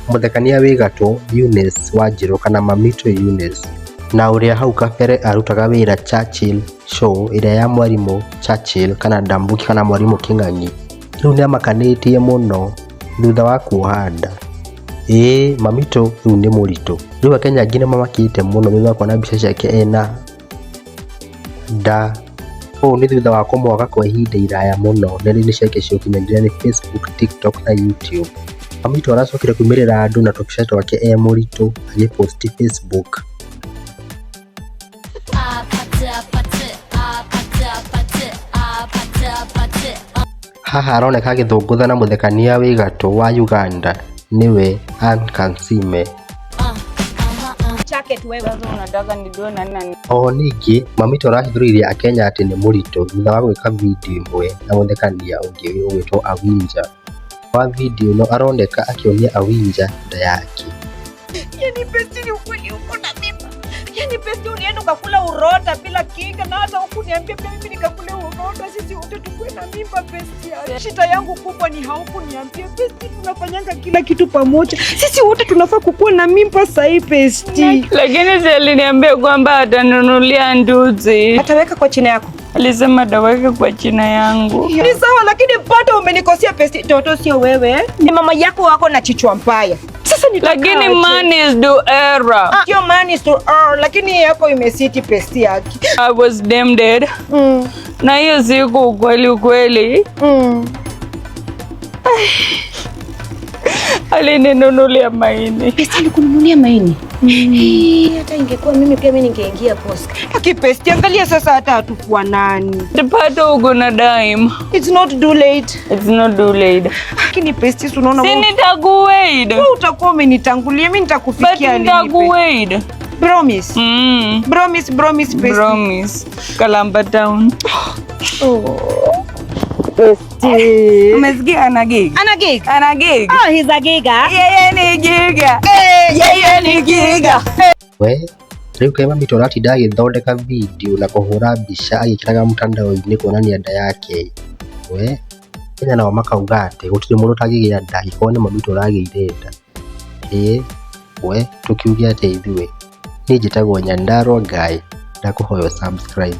muthekania wi gatũ Eunice Wanjiru kana Mamito Eunice, na uria hau kabere arutaga wira Churchill Show iria ya mwarimu Churchill kana Ndambuki kana mwarimu King'ang'i, riu niamakanĩtie muno thutha wa kuoha nda. Mamito riu ni mũritũ, riu Akenya aingĩ nĩmamakĩte muno thutha wa kuona mbica ciake ena nda. Ũũ nĩ thutha wa kũmwaga kwa ihinda iraya mũno nenda-inĩ ciake cia ũkinyanĩria nĩ Facebook, TikTok na YouTube. Mamito aracokire kumĩrĩra andũ na tũbica twake mũritũ agĩposti Facebook. Haha aroneka agĩthũngũtha na mũthekania wĩ gatũ wa Uganda niwe Anne Kansiime. O ningĩ Mamito arahithũrĩirie Akenya atĩ nĩ mũritũ thutha wa gwĩka video ĩmwe na mũthekania ũngĩ ũgwĩtwo Awinja. Wa video ĩno aroneka akĩonia Awinja nda yake. Yani besti ni ukweli uko na mimba. Yani besti ulienda ukakula urota bila kinga na hata hukuniambia pia mimi nikakula urota, sisi wote tukue na mimba besti. Shida yangu kubwa ni haukuniambia besti, tunafanyanga kila kitu pamoja. Sisi wote tunafaa kukua na mimba sahi besti. Lakini aliniambia kwamba atanunulia nduzi. Ataweka kwa china yako. Alisema ataweka kwa china yangu. Ni sawa, lakini bado umenikosea besti. Toto sio wewe, ni mama yako wako na kichwa mbaya. Lakini man is to error. Your man is to error, lakini yako imesiti pesti yake. I was damn dead. Na hiyo siku ukweli. Alininunulia maini. Pesti alikununulia maini? Hata ingekuwa mimi pia mimi ningeingia post. Aki pesti, angalia sasa hata atufua nani. Tupata uko na dime. It's not too late. It's not too late. Lakini pesti unaona wewe. Si nitakuwait. Wewe utakuwa umenitangulia, mimi nitakufikia lini? Nitakuwait. Promise. Promise pesti. Promise. Kalamba town. Pesti. Umesikia ana gig? Ana gig? Ana gig. Oh, he's a giga. Yeye ni giga. Yeye ni giga. We, rĩu kaĩ Mamito aratinda agĩthondeka video na kũhũra mbica agĩkĩraga mtandao-inĩ kuonania nda yake. We, Kenya nao makauga atĩ gũtirĩ mũndũ ũtangĩgĩa nda angĩkorwo nĩ Mamito ũragĩire nda. We, tũkiuge atĩa ithuĩ? Niĩ njĩtagwo Nyandarua Guy, ndakũhoya subscribe.